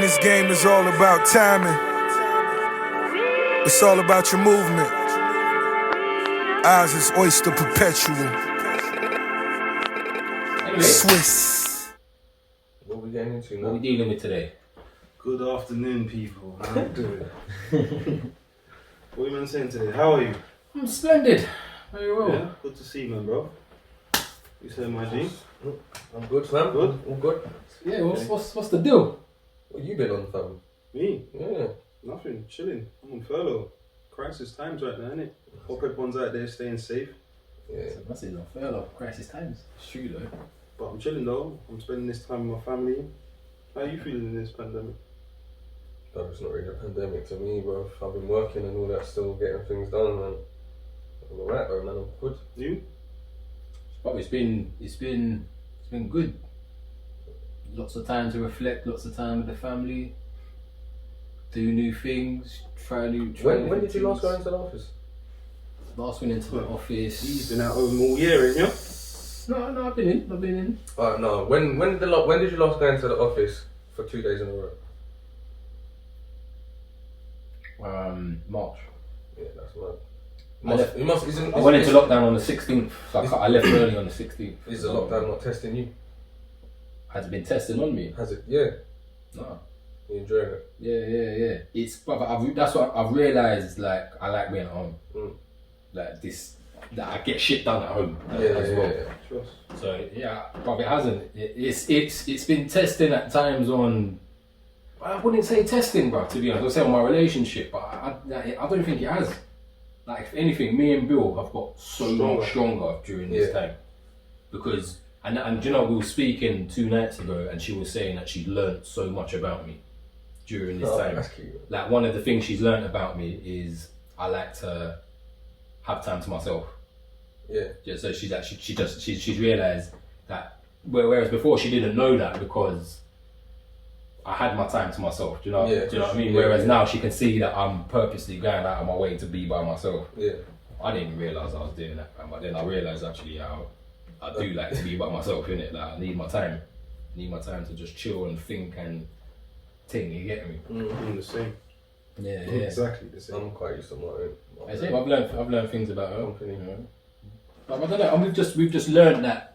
this game is all about timing. It's all about your movement. Eyes is oyster perpetual. Anyway, Swiss. What are we getting into now? what are we dealing with today? Good afternoon, people. How you doing? What are you man saying today? How are you? I'm splendid. Very well. Yeah, good to see you, man, bro. You said my G? I'm good, fam. Good? All good. Yeah, what's the deal? What you been on, fam? Me? Yeah. Nothing. Chilling. I'm on furlough. Crisis times right now, innit? Hope everyone's out there staying safe. Yeah. That's not fair, like crisis times. It's true though. But I'm chilling though. I'm spending this time with my family. How are you feeling in this pandemic? Bro, it's not really a pandemic to me, bro. I've been working and all that, still getting things done, man. I'm alright, bro, man. I'm good. You? But it's been good. Lots of time to reflect. Lots of time with the family. Do new things. Try When did you last go into the office? Last went into the office. You've been out home all year, ain't you? No, I've been in. No. When did you last go into the office for 2 days in a row? March. Yeah, that's mad. I went into lockdown on the 16th, so I left early on the 16th. Is the lockdown not testing you? Has it been testing on me? Has it? Yeah. No. You enjoying it? Yeah. It's but that's what I've realised. Like I like being at home. Like this, that I get shit done at home as well. Yeah. Trust. So yeah, but it hasn't. It's been testing at times on. I wouldn't say testing, bro. To be honest, I'd say on my relationship, but I don't think it has. Like if anything, me and Bill have got so much stronger during this time because and you know we were speaking 2 nights ago, and she was saying that she'd learnt so much about me during this time. That's cute. Like one of the things she's learnt about me is I like to have time to myself. Yeah. So she's realised that whereas before she didn't know that because I had my time to myself. Do you know? Yeah, do you know what I mean? yeah, Whereas now she can see that I'm purposely going out of my way to be by myself. Yeah. I didn't even realise I was doing that, but then I realised actually how I do like to be by myself, innit? Like I need my time. I need my time to just chill and think and think. You get me? I'm the same. Yeah. Exactly the same. I'm quite used to my own. I say I've learned things about her. Company. You know? But I don't know. We've just learned that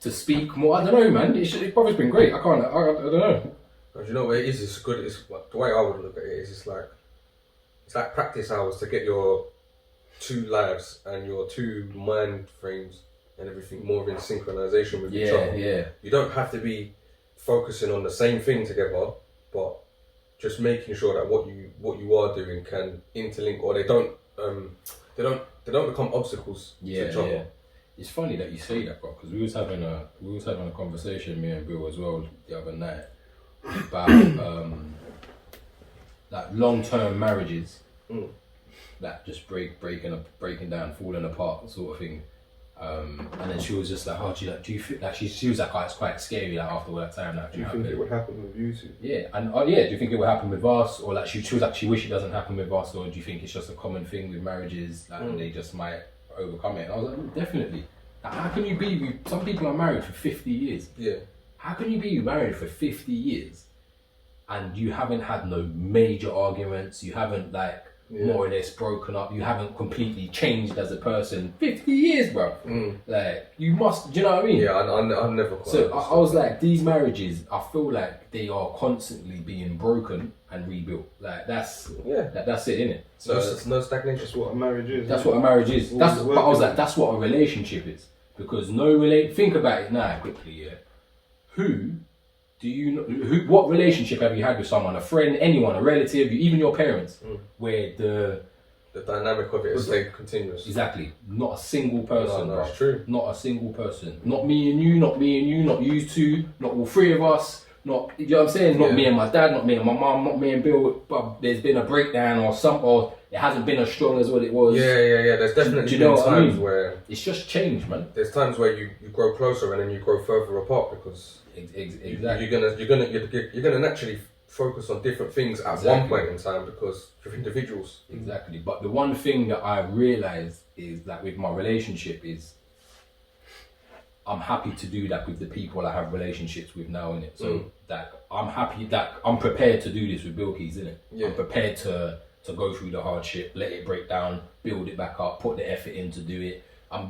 to speak more. I don't know, man. It's probably been great. I don't know. Do you know what it is? It's good. It's the way I would look at it is it's like practice hours to get your 2 lives and your 2 mind frames and everything more in synchronization with each other. Yeah. You don't have to be focusing on the same thing together, but just making sure that what you are doing can interlink, or they don't become obstacles to each other. Yeah. It's funny that you say that, bro, because we was having a conversation, me and Bill as well, the other night about like long-term marriages that just breaking down, falling apart, sort of thing. And then she was just like, do you feel like she was like, oh, it's quite scary like after all that time. Like, Do you think it would happen with you two? Yeah, and do you think it would happen with us, or like she was like she wish it doesn't happen with us, or do you think it's just a common thing with marriages, like and they just might overcome it? And I was like, definitely. Like, how can you be with some people are married for 50 years? Yeah. How can you be married for 50 years and you haven't had no major arguments? You haven't more or less broken up. You haven't completely changed as a person. 50 years, bro. Like you must. Do you know what I mean? Yeah, I never. So I was like, these marriages, I feel like they are constantly being broken and rebuilt. Like that's it, innit? So no stagnation. That's what a marriage is. that's what a marriage is. But I was like, that's what a relationship is. Because think about it now quickly. Yeah, what relationship have you had with someone, a friend, anyone, a relative, even your parents, where the dynamic of it has stayed continuous? Exactly. Not a single person, bro. That's true. Not a single person. Not me and you, not you two, not all 3 of us, you know what I'm saying? Not me and my dad, not me and my mum, not me and Bill, but there's been a breakdown or it hasn't been as strong as what it was. Yeah. There's definitely been times where it's just changed, man. There's times where you grow closer and then you grow further apart because exactly. you're gonna naturally focus on different things at one point in time because you're individuals. Exactly. But the one thing that I realised is that with my relationship is I'm happy to do that with the people I have relationships with now, innit? So that I'm happy that I'm prepared to do this with Bilkies, innit? Yeah. I'm prepared to go through the hardship, let it break down, build it back up, put the effort in to do it. I've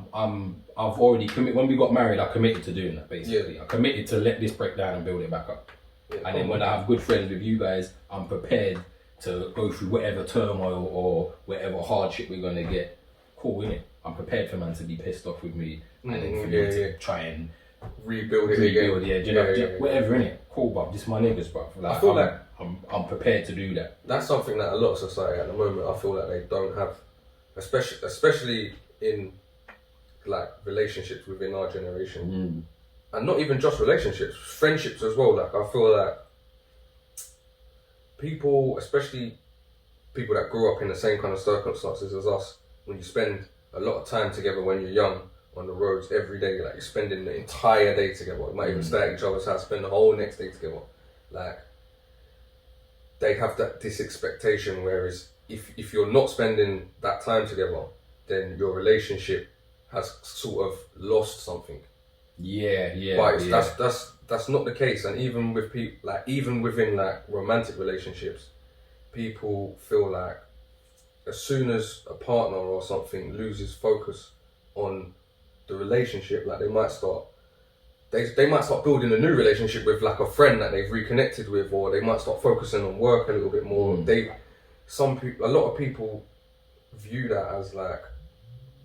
already committed. When we got married, I committed to doing that, basically. Yeah. I committed to let this break down and build it back up. Yeah, and then when I have good friends with you guys, I'm prepared to go through whatever turmoil or whatever hardship we're gonna get. Cool, innit? I'm prepared for man to be pissed off with me and then for me to try and rebuild it again. Yeah, do you know, whatever, innit? Cool, bruv. This is my niggas, bruv. Like, I feel like I'm prepared to do that. that's something that a lot of society at the moment, I feel like they don't have, especially in like relationships within our generation, and not even just relationships, friendships as well. Like I feel like people, especially people that grew up in the same kind of circumstances as us, when you spend a lot of time together when you're young on the roads every day, like you're spending the entire day together. You might even stay at each other's house, spend the whole next day together. Like they have this expectation, whereas if you're not spending that time together, then your relationship has sort of lost something. Yeah. But that's not the case, and even with people, like even within like romantic relationships, people feel like as soon as a partner or something loses focus on the relationship, like they might start building a new relationship with like a friend that they've reconnected with, or they might start focusing on work a little bit more. A lot of people view that as like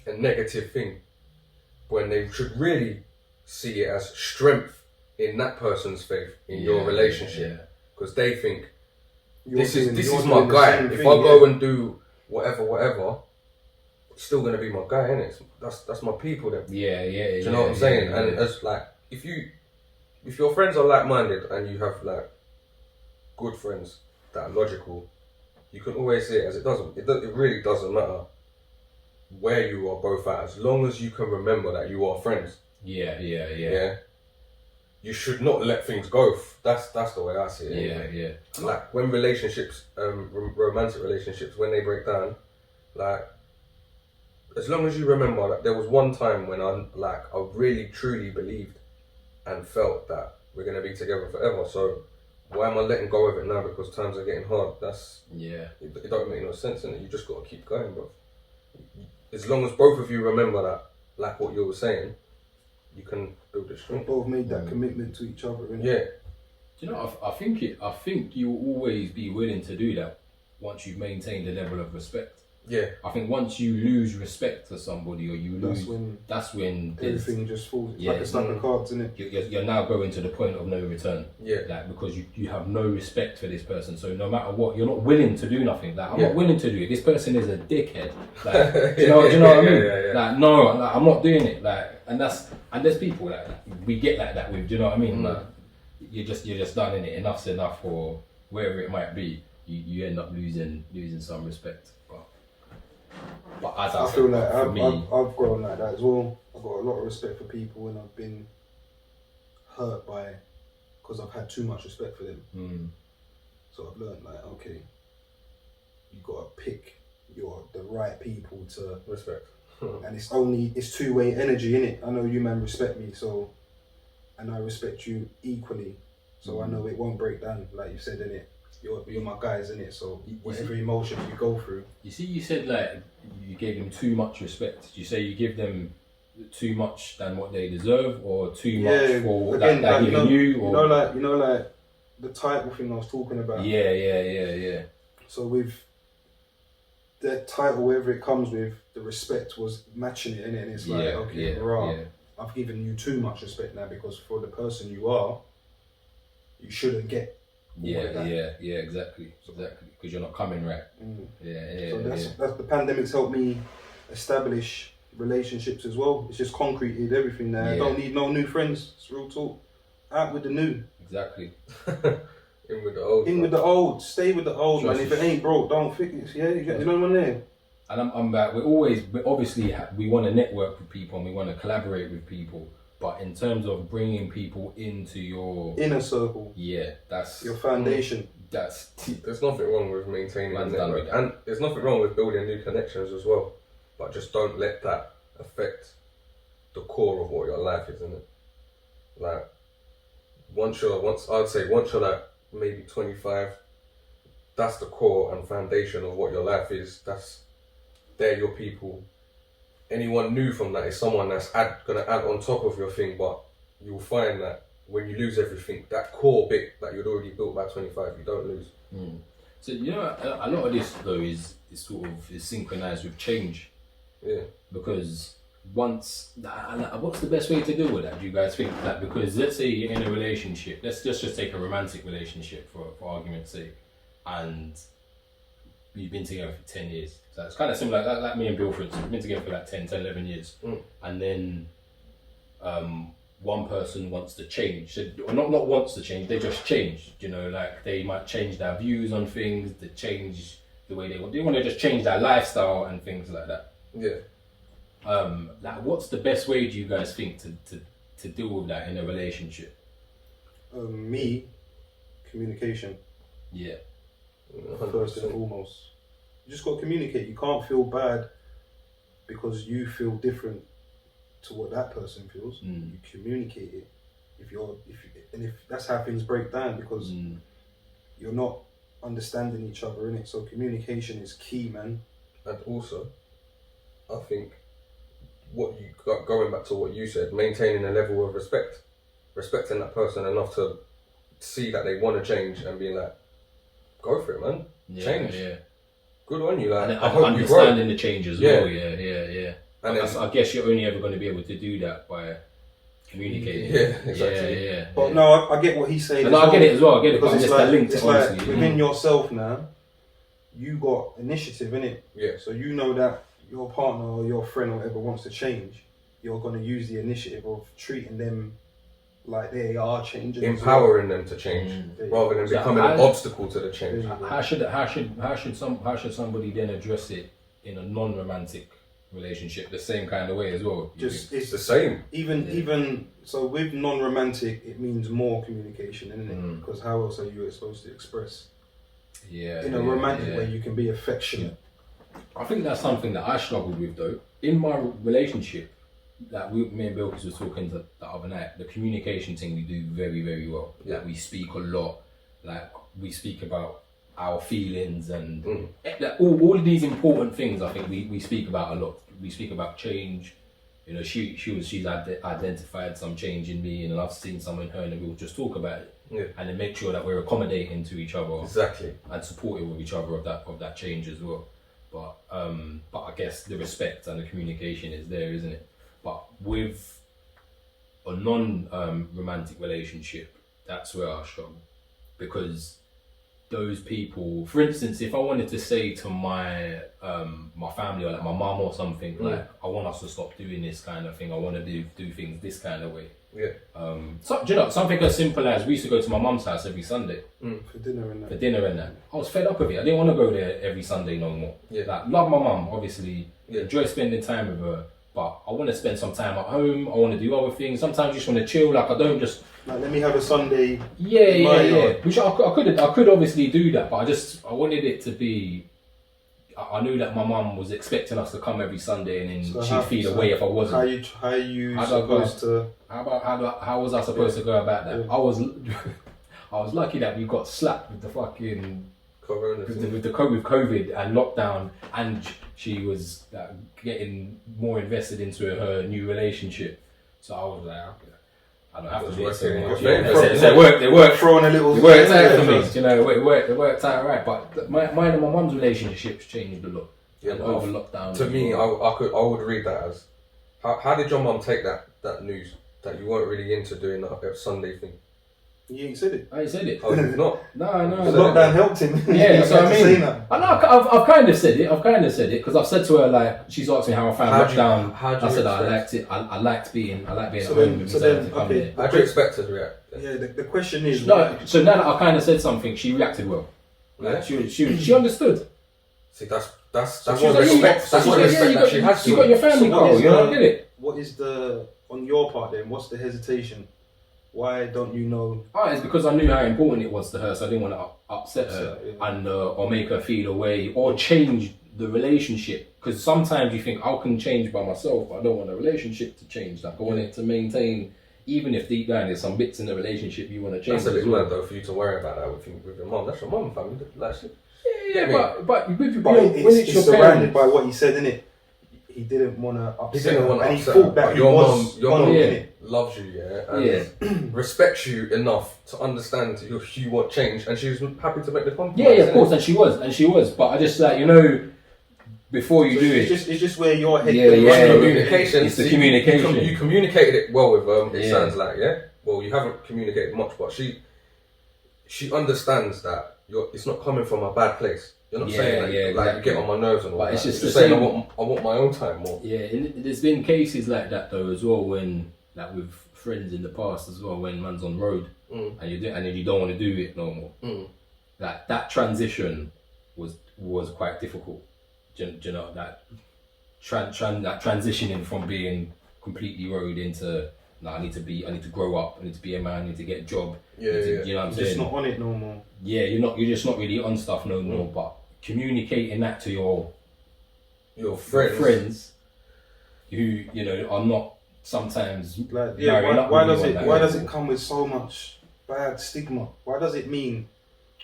a negative thing, when they should really see it as strength in that person's faith in your relationship, because they think this is my guy. If I go and do whatever, it's still gonna be my guy, innit? That's my people then. Do you know what I'm saying? And as like if your friends are like-minded and you have like good friends that are logical, you can always see it as it really doesn't matter where you are both at, as long as you can remember that you are friends. Yeah. You should not let things go. That's the way I see it. Yeah. Like when relationships, romantic relationships, when they break down, like as long as you remember that there was one time when I really truly believed and felt that we're gonna be together forever. So why am I letting go of it now because times are getting hard? It don't make no sense, and you just gotta keep going, bro. As long as both of you remember that, like what you were saying, you can build it strong. Both made that commitment to each other. Innit? Yeah. Do you know? I think you will always be willing to do that once you've maintained a level of respect. Yeah. I think once you lose respect to somebody, or you lose, that's when everything just falls. It's like a stack of cards, isn't it? You're now going to the point of no return. Yeah. Like, because you have no respect for this person. So no matter what, you're not willing to do nothing. Like, I'm not willing to do it. This person is a dickhead. Like, do you know what I mean? Yeah. Like, no, like, I'm not doing it. Like, and there's people like that. We get like that with. Do you know what I mean? Like, you're just done in it. Enough's enough, or wherever it might be. You end up losing some respect. But as I feel like I've grown like that as well. I've got a lot of respect for people, and I've been hurt by because I've had too much respect for them. So I've learned like, okay, you gotta pick the right people to respect, and it's two-way energy, innit? I know you man respect me, so and I respect you equally, so I know it won't break down like you said, innit? You're my guys, innit? So whatever emotions you go through. You see, you said like you gave them too much respect. Did you say you give them too much than what they deserve, or too much for again, that giving you? Or you know, like the title thing I was talking about. Yeah. So with the title, wherever it comes with, the respect was matching it, innit? And it's like, I've given you too much respect now, because for the person you are, you shouldn't get. Exactly. Because you're not coming right. So that's the pandemic's helped me establish relationships as well. It's just concreted everything now. I don't need no new friends. It's real talk. Out with the new. Exactly. In with the old. With the old. Stay with the old, man. If it ain't broke, don't fix it. Yeah, you know what I mean? And I'm back. We want to network with people and we want to collaborate with people. But in terms of bringing people into your inner circle, that's your foundation. There's nothing wrong with maintaining a network, and there's nothing wrong with building new connections as well. But just don't let that affect the core of what your life is, isn't it? Like once you're like maybe 25, that's the core and foundation of what your life is. They're your people. Anyone new from that is someone that's gonna add on top of your thing, but you'll find that when you lose everything, that core bit that you'd already built by 25, you don't lose. So a lot of this though is synchronized with change. Yeah. Because what's the best way to deal with that? Do you guys think that? Because let's say you're in a relationship. Let's just take a romantic relationship for argument's sake, and you've been together for 10 years. So it's kind of similar like me and Bill, for instance. We've been together for like 10, 11 years. And then one person wants to change. So, or not wants to change, they just change. You know, like they might change their views on things, they change the way they want to just change their lifestyle and things like that. Yeah. Like what's the best way, do you guys think, to deal with that in a relationship? Communication. Yeah. 100%. First and foremost. You just got to communicate. You can't feel bad because you feel different to what that person feels. You communicate it. If that's how things break down, because you're not understanding each other, innit? So communication is key, man. And also, I think going back to what you said, maintaining a level of respecting that person enough to see that they want to change and be like, go for it, man. Change. Yeah. Good on you, like. And I hope understanding you the change as Yeah. well. Yeah. And I guess you're only ever going to be able to do that by communicating. Yeah, exactly. Yeah. But no, I get what he's saying. And I get it as well. I get it, but Because it's it's just like, a link to it's like obviously. within yourself now, you got initiative, innit? Yeah. So you know that your partner or your friend or whatever wants to change, you're going to use the initiative of treating them like they are changing. Empowering them to change rather than So becoming an obstacle to the change. How should somebody then address it in a non-romantic relationship the same kind of way as well? It's the same. Even so, with non-romantic, it means more communication, isn't it? Because how else are you supposed to express? In a romantic way, you can be affectionate. I think that's something that I struggled with though. In my relationship, that me and Bilkis was talking the other night, the communication thing we do very, very well. Yeah. Like we speak a lot. Like we speak about our feelings and like all of these important things. I think we speak about a lot. We speak about change. You know, she's identified some change in me, and I've seen some in her, and we'll just talk about it. Yeah. And then make sure that we're accommodating to each other. Exactly. And supportive of each other of that change as well. But I guess the respect and the communication is there, isn't it? But with a non-romantic relationship, that's where I struggle, because those people, for instance, if I wanted to say to my family or like my mum or something, like I want us to stop doing this kind of thing, I want to do things this kind of way. Yeah. So do you know something as simple as we used to go to my mum's house every Sunday For dinner and that. for dinner and that. I was fed up of it. I didn't want to go there every Sunday no more. Yeah. Like, love my mum, obviously. Yeah. Enjoy spending time with her, but I want to spend some time at home. I want to do other things. Sometimes I just want to chill. Like I don't just. Like, let me have a Sunday. Yeah. Which I could obviously do that, but I wanted it to be. I knew that my mum was expecting us to come every Sunday, and then she'd feel away if I wasn't. How you supposed to? How was I supposed to go about that? Yeah. I was lucky that we got slapped with the fucking with COVID and lockdown, and she was getting more invested into her new relationship. So I was like, okay, I don't have to do it so much. They worked throwing a little. It worked out for me, you know. It worked out right. But mine and my mum's relationships changed a lot. Yeah, over lockdown. To me, I would read that as how did your mum take that news that you weren't really into doing that Sunday thing? You ain't said it. I ain't said it. Oh, you've not? No. The lockdown helped him. Yeah, so I mean, I know I've kind of said it because I've said to her, like, she's asked me how I found lockdown. I said I liked it. I liked being at home with me. Okay. How do you expect her to react? Yeah, the question is. No, so now that I kind of said something, she reacted well. Like, she understood. See, that's what respect. That's what respect that she has. You got your family, Carl. You don't get it. What is on your part then? What's the hesitation? Why don't you know? It's because I knew how important it was to her, so I didn't want to upset her and or make her feel away or change the relationship, because sometimes you think I can change by myself, but I don't want a relationship to change. Like I want it to maintain, even if deep down there's some bits in the relationship you want to change. That's a bit as well. mad though for you to worry about that with your mum. That's your mum, family. Like, But when it's it's your surrounded parents, by what he said, innit? He didn't want to upset He didn't want her, to and he upset thought her, that but he your was mum on yeah. it. loves you, and respects you enough to understand you want change, and she was happy to make the compromise. yeah, of course, and she was. But I just like, you know, before you So do it's just where your head Yeah, goes. yeah. Communication. It's the communication. You communicated it well with her. It Yeah. sounds like, yeah. Well, you haven't communicated much, but she understands that it's not coming from a bad place. You're not saying like exactly. you get on my nerves and all But that. it's just You're the saying same. I want my own time more. Yeah, and there's been cases like that though as well, when like with friends in the past as well, when man's on road and then you don't want to do it no more. Like that transition was quite difficult. Do you know that that transitioning from being completely road into I need to grow up, I need to be a man, I need to get a job. Yeah. You know what I'm Just saying? not on it no more. Yeah, you're just not really on stuff no more, but communicating that to your friends who, you know, are not sometimes Like, marrying up why with does you it on why that does level. it come with so much bad stigma? Why does it mean,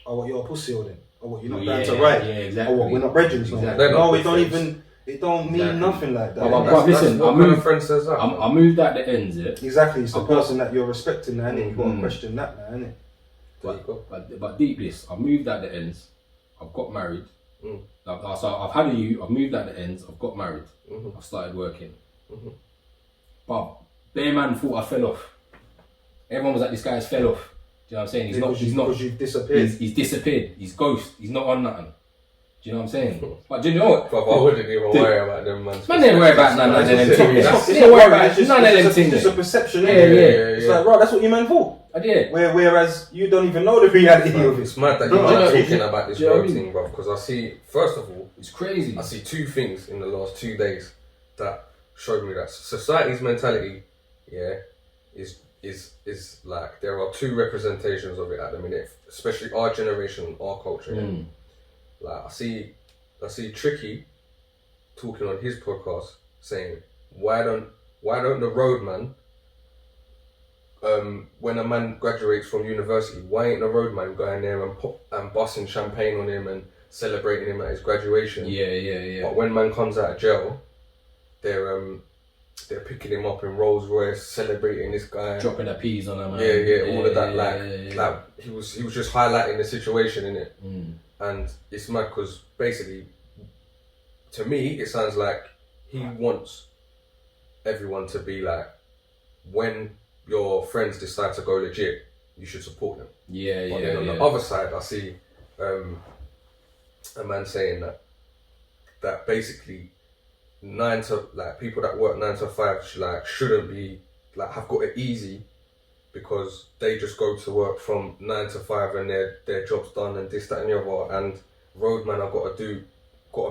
oh, what, you're a pussy or then? Or what, you're not down to ride? Yeah, exactly. Or what, we're not brethren no more? Exactly. No, They're it not don't good even, it don't mean Exactly. nothing like that. But listen, what I kind of moved- friend says that? I moved at the ends, yeah. Exactly, it's the I've got- person that you're respecting now, innit? You've got to question that now, innit? There you go. But deep this, I've moved at the ends, I've got married. So I've had a youth, I've moved at the ends, I've got married, I've started working. But bare man thought I fell off. Everyone was like, this guy's fell off. Do you know what I'm saying? Because you've disappeared. He's disappeared. He's ghost. He's not on nothing. Do you know what I'm saying? But do you know what? But I wouldn't even worry about them, man. Man, didn't worry about none of them things. It's Didn't worry about just, none of them it's things. just a perception, Yeah, innit? yeah. It's like, right, that's what you man thought. I did. Whereas you don't even know the reality of it. It's mad that No, you're no, talking about this do you know what I road mean? thing, bro. Because I see, first of all, It's crazy. I see two things in the last 2 days that showed me that society's mentality, is like there are two representations of it at the minute, especially our generation, our culture. Yeah? Like I see Tricky talking on his podcast saying, why don't the roadman, when a man graduates from university, why ain't the roadman going there and busting champagne on him and celebrating him at his graduation? Yeah. But when man comes out of jail, they're picking him up in Rolls Royce, celebrating this guy, Dropping the peas on him. all of that. Like he was just highlighting the situation in it, and it's mad because basically, to me, it sounds like he wants everyone to be like, when your friends decide to go legit, you should support them. But then on the other side, I see a man saying that basically people that work 9 to 5 shouldn't be have got it easy because they just go to work from 9 to 5 and their job's done and this, that and the other, and roadmen have got to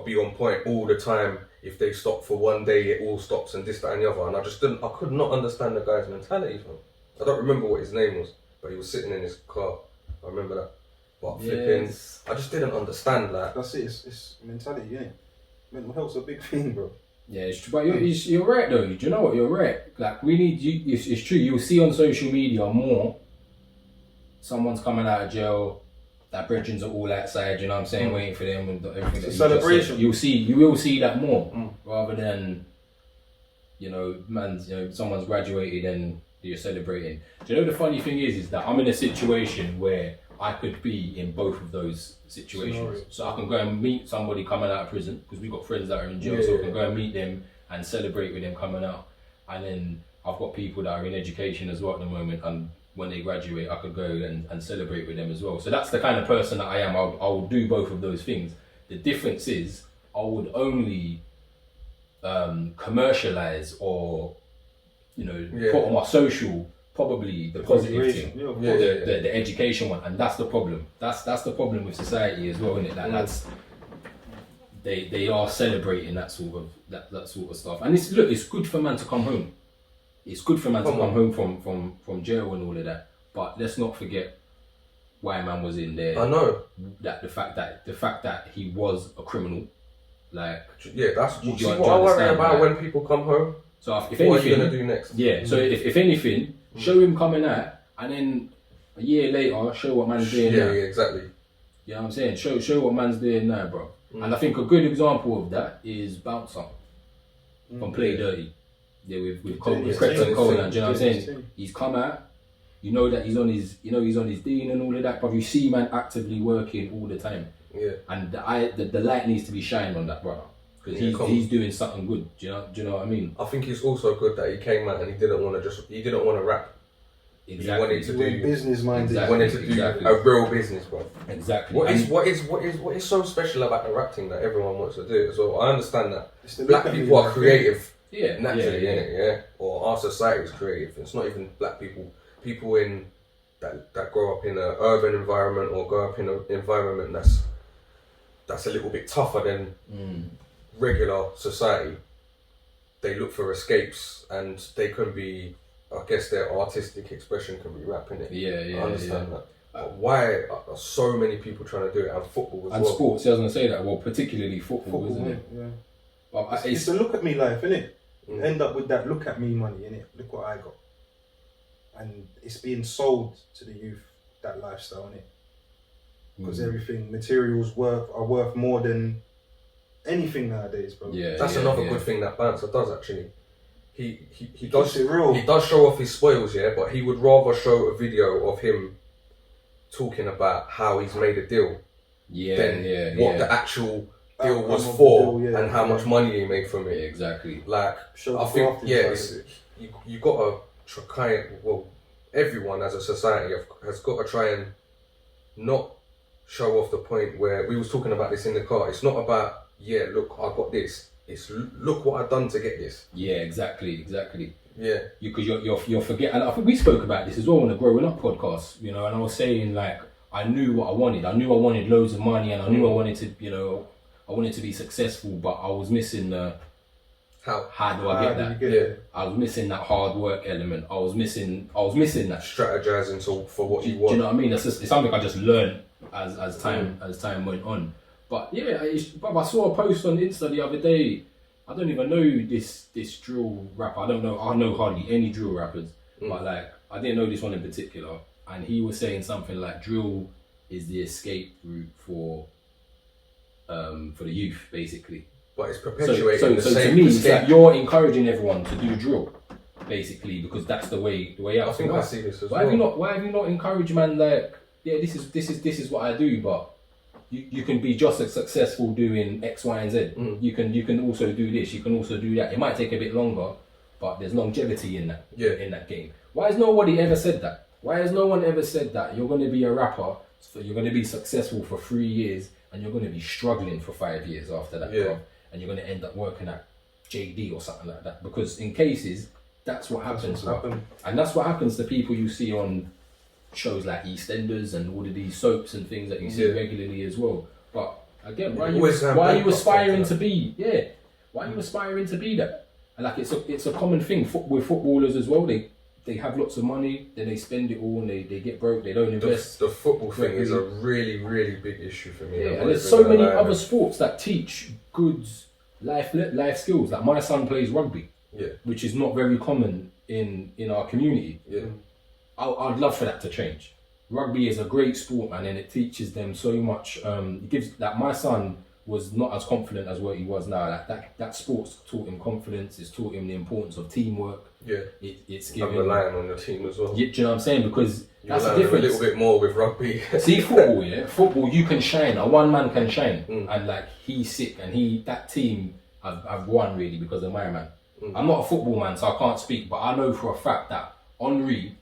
be on point all the time. If they stop for one day, it all stops and this, that and the other. And I could not understand the guy's mentality, man. I don't remember what his name was, but he was sitting in his car. I remember that. But flipping, I just didn't understand that. That's it, it's mentality, yeah. Mental health's a big thing, bro. Yeah, it's true. But you're right though. Do you know what? You're right. Like we need you. It's true. You'll see on social media more. Someone's coming out of jail. That brethren's are all outside. You know what I'm saying? Waiting for them and everything. It's a celebration. You will see that more rather than, you know, someone's graduated and you're celebrating. Do you know the funny thing is that I'm in a situation where I could be in both of those situations. Scenario. So I can go and meet somebody coming out of prison because we've got friends that are in jail, so I can go and meet them and celebrate with them coming out. And then I've got people that are in education as well at the moment, and when they graduate, I could go and celebrate with them as well. So that's the kind of person that I am. I will do both of those things. The difference is I would only commercialize or, put on my social probably the positive thing, the education one, and that's the problem. That's the problem with society as well, isn't it? Like that's they are celebrating that sort of stuff, and it's good for man to come home. It's good for man to come home from jail and all of that. But let's not forget why man was in there. I know that the fact that he was a criminal. Like, Yeah, that's Do you- see do you what I worry understand, about like- when people come home. so if What are you anything, gonna do next? yeah. So if anything, show him coming out, and then a year later, show what man's doing Yeah, now. yeah, exactly. You know what I'm saying? Show what man's doing now, bro. And I think a good example of that is Bouncer from Play Dirty. Yeah, with Cole, with Crept and Cole, and do you know what I'm saying? He's come out. You know that he's on his, he's on his dean and all of that, but you see man actively working all the time. Yeah. And the light needs to be shined on that brother because he's doing something good. Do you know what I mean? I think it's also good that he came out and he didn't want to rap. Exactly. He wanted to do business minded. He wanted to do a real business, bro. Exactly. What is so special about the rap thing that everyone wants to do? So I understand that It's the black look at people me, are creative. Yeah, Naturally, yeah. innit? Yeah. Or our society is creative. It's not even black people. People in that grow up in an urban environment or grow up in an environment that's a little bit tougher than regular society. They look for escapes, and they can be. I guess their artistic expression can be rap, innit? Yeah. I understand that. But why are so many people trying to do it? And football as And well. sports, I was going to say that. Well, particularly football, isn't it? Yeah. But It's a look at me life, innit? You end up with that look at me money, innit? Look what I got. And it's being sold to the youth, that lifestyle, innit? Because everything, materials are worth more than anything nowadays, bro. Yeah, That's another good thing that Bouncer does actually. He does Keeps it real. He does show off his spoils, yeah, but he would rather show a video of him talking about how he's made a deal than what the actual deal was Outcome of for the deal, and how much money he made from it. exactly. Like, Show I the think, grafting yeah, side it's, of it. you got to try, well, everyone as a society has got to try and not show off the point where, we was talking about this in the car, it's not about, yeah, look, I got this. It's look what I've done to get this. Yeah, exactly. Yeah. Because you're forgetting. I think we spoke about this as well on the Growing Up podcast. And I was saying like I knew what I wanted. I knew I wanted loads of money, and I knew I wanted to, I wanted to be successful. But I was missing the how do I get that? I was missing that hard work element. I was missing that Strategizing for what you Do want. you know what I mean? It's something I just learned as time went on. But yeah, I saw a post on Insta the other day. I don't even know this drill rapper. I know hardly any drill rappers. But like, I didn't know this one in particular. And he was saying something like drill is the escape route for the youth, basically. But it's perpetuating the So same to me, it's escape. like you're encouraging everyone to do drill, basically, because that's the way out. I think I see this as Why well. have you not encouraged man like, yeah, this is what I do, but you can be just as successful doing X, Y, and Z. You can also do this. You can also do that. It might take a bit longer, but there's longevity in that. Yeah. In that game. Why has nobody ever said that? Why has no one ever said that you're going to be a rapper, so you're going to be successful for 3 years, and you're going to be struggling for 5 years after that, bro, and you're going to end up working at JD or something like that? Because in cases, that's what happens, bro. And that's what happens to people you see on shows like EastEnders and all of these soaps and things that you see regularly as well. But again, why are you aspiring to be? Yeah, why are you aspiring to be that? And like it's a common thing with footballers as well. They have lots of money, then they spend it all, and they get broke. They don't invest. The football thing is a really, really big issue for me. Yeah, and there's so many other sports that teach good life skills. Like my son plays rugby, which is not very common in our community. Yeah. I'd love for that to change. Rugby is a great sport, man, and it teaches them so much. It gives that my son was not as confident as what he was now. That sports taught him confidence. It's taught him the importance of teamwork. Yeah, it's I'm giving. relying on your team as well. Do you know what I'm saying? Because that's the a difference. little bit more with rugby. See, football, you can shine. A one man can shine, and like he's sick, and that team I've won really because of my man. I'm not a football man, so I can't speak, but I know for a fact that Henry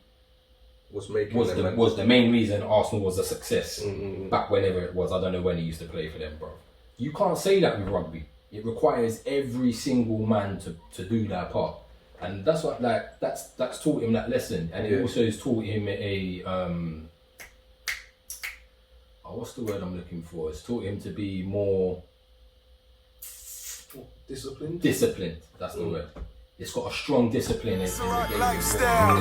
was the main reason Arsenal was a success back whenever it was. I don't know when he used to play for them, bro. You can't say that with rugby. It requires every single man to do their part, and that's what that's taught him that lesson, and it also has taught him what's the word I'm looking for? It's taught him to be more disciplined. That's the word. It's got a strong discipline in the game. Lifestyle.